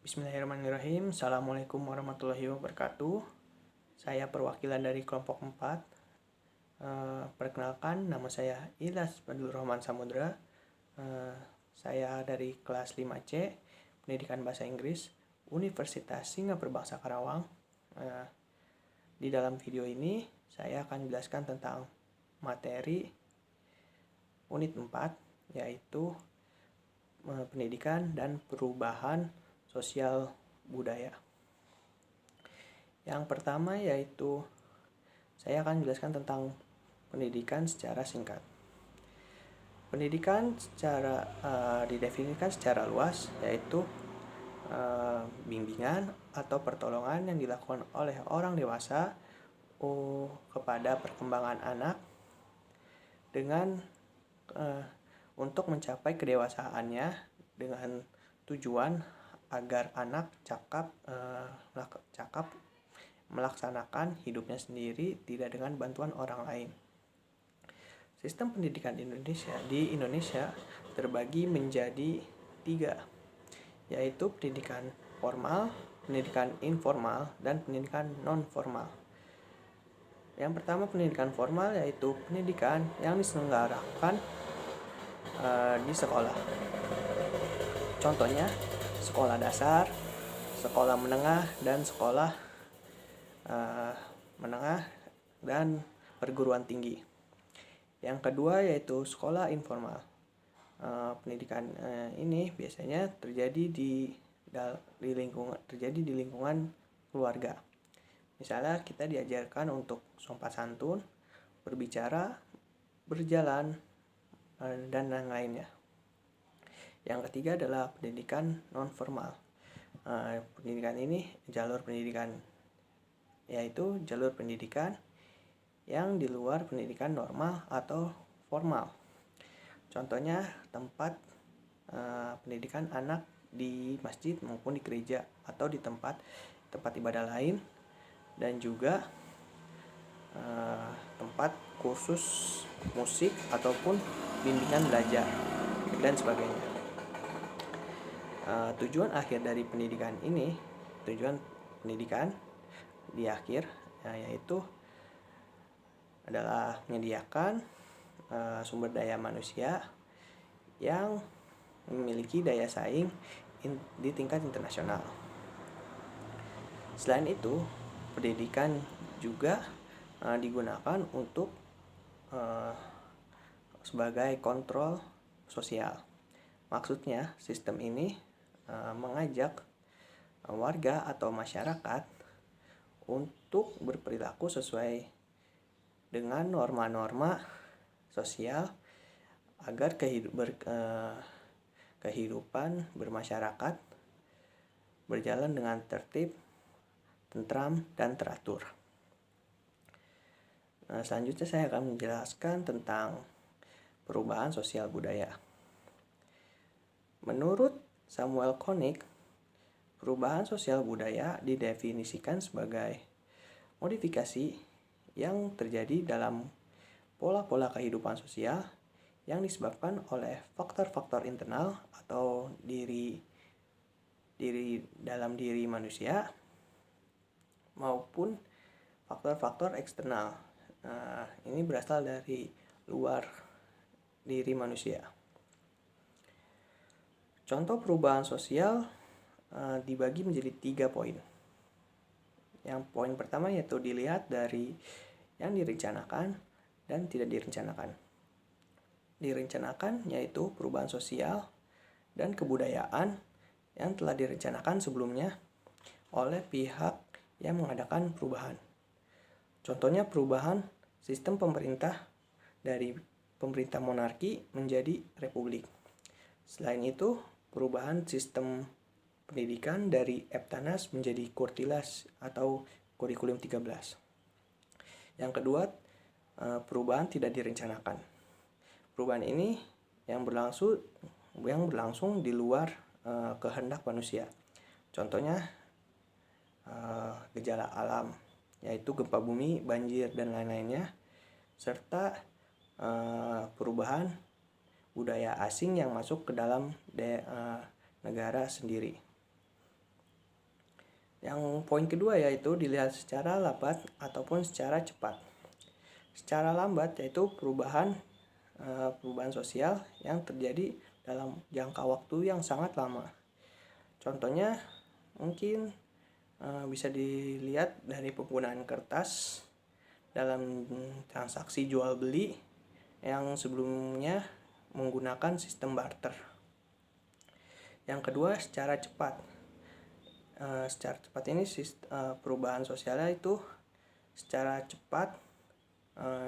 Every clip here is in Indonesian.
Bismillahirrahmanirrahim. Assalamualaikum warahmatullahi wabarakatuh. Saya perwakilan dari kelompok 4. Perkenalkan, nama saya Ilyas Badul Rahman Samudra. Saya dari kelas 5C, Pendidikan Bahasa Inggris, Universitas Singapura Bangsa Karawang. Di dalam video ini, saya akan menjelaskan tentang materi unit 4, yaitu pendidikan dan perubahan sosial budaya. Yang pertama yaitu saya akan menjelaskan tentang pendidikan secara singkat. Pendidikan didefinisikan secara luas, yaitu bimbingan atau pertolongan yang dilakukan oleh orang dewasa kepada perkembangan anak dengan untuk mencapai kedewasaannya dengan tujuan agar anak cakap melaksanakan hidupnya sendiri tidak dengan bantuan orang lain. Sistem pendidikan di Indonesia terbagi menjadi 3, yaitu pendidikan formal, pendidikan informal, dan pendidikan non-formal. Yang pertama, pendidikan formal, yaitu pendidikan yang diselenggarakan di sekolah. Contohnya, sekolah dasar, sekolah menengah, dan sekolah menengah dan perguruan tinggi. Yang kedua yaitu sekolah informal. Pendidikan ini biasanya terjadi di lingkungan keluarga. Misalnya kita diajarkan untuk sopan santun, berbicara, berjalan, dan lain-lainnya. Yang ketiga adalah pendidikan non-formal. Pendidikan ini yaitu jalur pendidikan yang di luar pendidikan normal atau formal. Contohnya tempat pendidikan anak di masjid maupun di gereja atau di tempat ibadah lain, dan juga tempat kursus musik ataupun bimbingan belajar dan sebagainya. Tujuan akhir dari pendidikan di akhir yaitu adalah menyediakan sumber daya manusia yang memiliki daya saing di tingkat internasional. Selain itu, pendidikan juga digunakan untuk sebagai kontrol sosial. Maksudnya, sistem ini mengajak warga atau masyarakat untuk berperilaku sesuai dengan norma-norma sosial agar kehidupan bermasyarakat berjalan dengan tertib, tentram, dan teratur. Selanjutnya saya akan menjelaskan tentang perubahan sosial budaya. Menurut Samuel Koenig, perubahan sosial budaya didefinisikan sebagai modifikasi yang terjadi dalam pola-pola kehidupan sosial yang disebabkan oleh faktor-faktor internal atau dalam diri manusia maupun faktor-faktor eksternal. Ini berasal dari luar diri manusia. Contoh perubahan sosial dibagi menjadi 3 poin. Yang poin pertama yaitu dilihat dari yang direncanakan dan tidak direncanakan. Direncanakan yaitu perubahan sosial dan kebudayaan yang telah direncanakan sebelumnya oleh pihak yang mengadakan perubahan. Contohnya perubahan sistem pemerintah dari pemerintah monarki menjadi republik. Selain itu, perubahan sistem pendidikan dari Eptanas menjadi Kurtilas atau kurikulum 13. Yang kedua, perubahan tidak direncanakan. Perubahan ini yang berlangsung di luar kehendak manusia. Contohnya gejala alam, yaitu gempa bumi, banjir, dan lain-lainnya, serta perubahan budaya asing yang masuk ke dalam negara sendiri. Yang poin kedua yaitu dilihat secara lambat ataupun secara cepat. Secara lambat yaitu perubahan sosial yang terjadi dalam jangka waktu yang sangat lama. Contohnya mungkin bisa dilihat dari penggunaan kertas dalam transaksi jual beli yang sebelumnya menggunakan sistem barter. Yang kedua, secara cepat. Secara cepat ini perubahan sosialnya itu secara cepat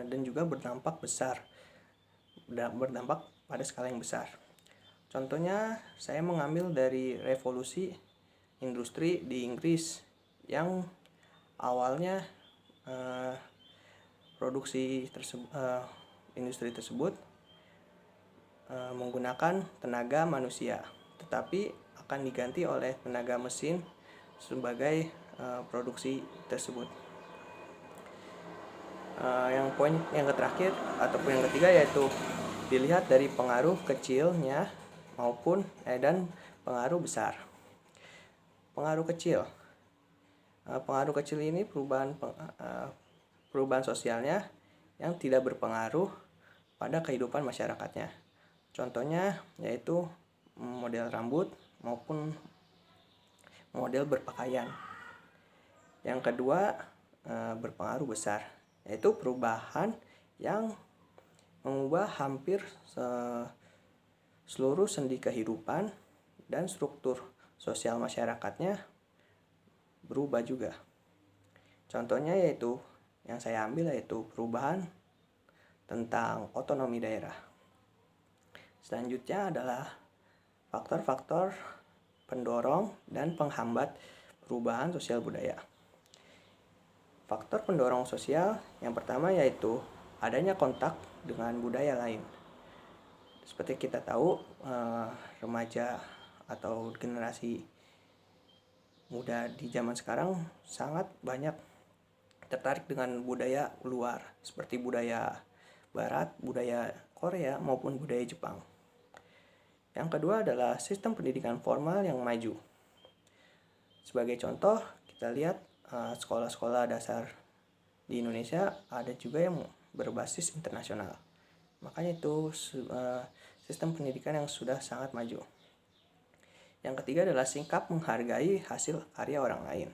dan juga berdampak besar, berdampak pada skala yang besar. Contohnya saya mengambil dari revolusi industri di Inggris yang awalnya industri tersebut menggunakan tenaga manusia, tetapi akan diganti oleh tenaga mesin sebagai produksi tersebut. Yang poin yang terakhir ataupun yang ketiga yaitu dilihat dari pengaruh kecilnya maupun dan pengaruh besar. Pengaruh kecil ini perubahan sosialnya yang tidak berpengaruh pada kehidupan masyarakatnya. Contohnya yaitu model rambut maupun model berpakaian. Yang kedua, berpengaruh besar, yaitu perubahan yang mengubah hampir seluruh sendi kehidupan dan struktur sosial masyarakatnya berubah juga. Contohnya yaitu yang saya ambil yaitu perubahan tentang otonomi daerah. Selanjutnya adalah faktor-faktor pendorong dan penghambat perubahan sosial budaya. Faktor pendorong sosial yang pertama yaitu adanya kontak dengan budaya lain. Seperti kita tahu, remaja atau generasi muda di zaman sekarang sangat banyak tertarik dengan budaya luar, seperti budaya Barat, budaya Korea, maupun budaya Jepang. Yang kedua adalah sistem pendidikan formal yang maju. Sebagai contoh, kita lihat sekolah-sekolah dasar di Indonesia ada juga yang berbasis internasional. Makanya itu sistem pendidikan yang sudah sangat maju. Yang ketiga adalah sikap menghargai hasil karya orang lain.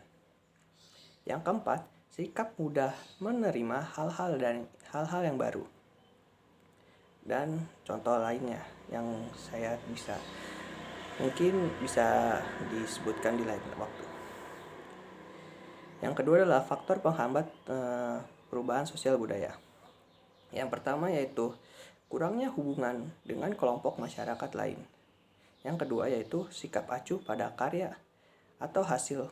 Yang keempat, sikap mudah menerima hal-hal yang baru. Dan contoh lainnya yang saya mungkin bisa disebutkan di lain waktu. Yang kedua adalah faktor penghambat perubahan sosial budaya. Yang pertama yaitu kurangnya hubungan dengan kelompok masyarakat lain. Yang kedua yaitu sikap acuh pada karya atau hasil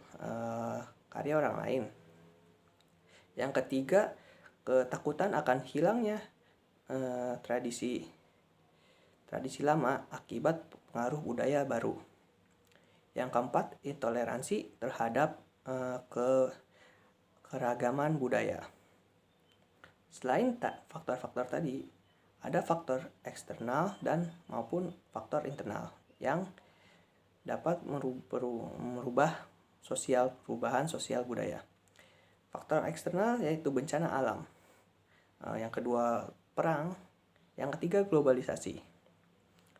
karya orang lain. Yang ketiga, ketakutan akan hilangnya tradisi lama akibat pengaruh budaya baru. Yang keempat, intoleransi terhadap keragaman budaya. Selain faktor-faktor tadi, ada faktor eksternal dan maupun faktor internal yang dapat merubah perubahan sosial budaya. Faktor eksternal yaitu bencana alam. Yang kedua, perang. Yang ketiga, globalisasi.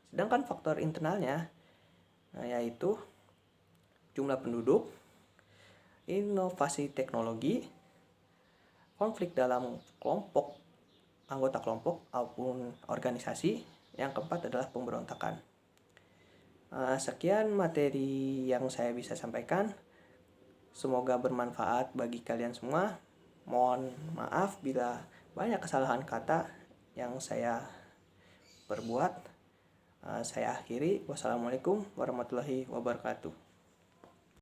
Sedangkan faktor internalnya yaitu jumlah penduduk, inovasi teknologi, konflik dalam anggota kelompok maupun organisasi. Yang keempat adalah pemberontakan. Sekian materi yang saya bisa sampaikan. Semoga bermanfaat bagi kalian semua. Mohon maaf bila banyak kesalahan kata yang saya perbuat. Saya akhiri. Wassalamualaikum warahmatullahi wabarakatuh.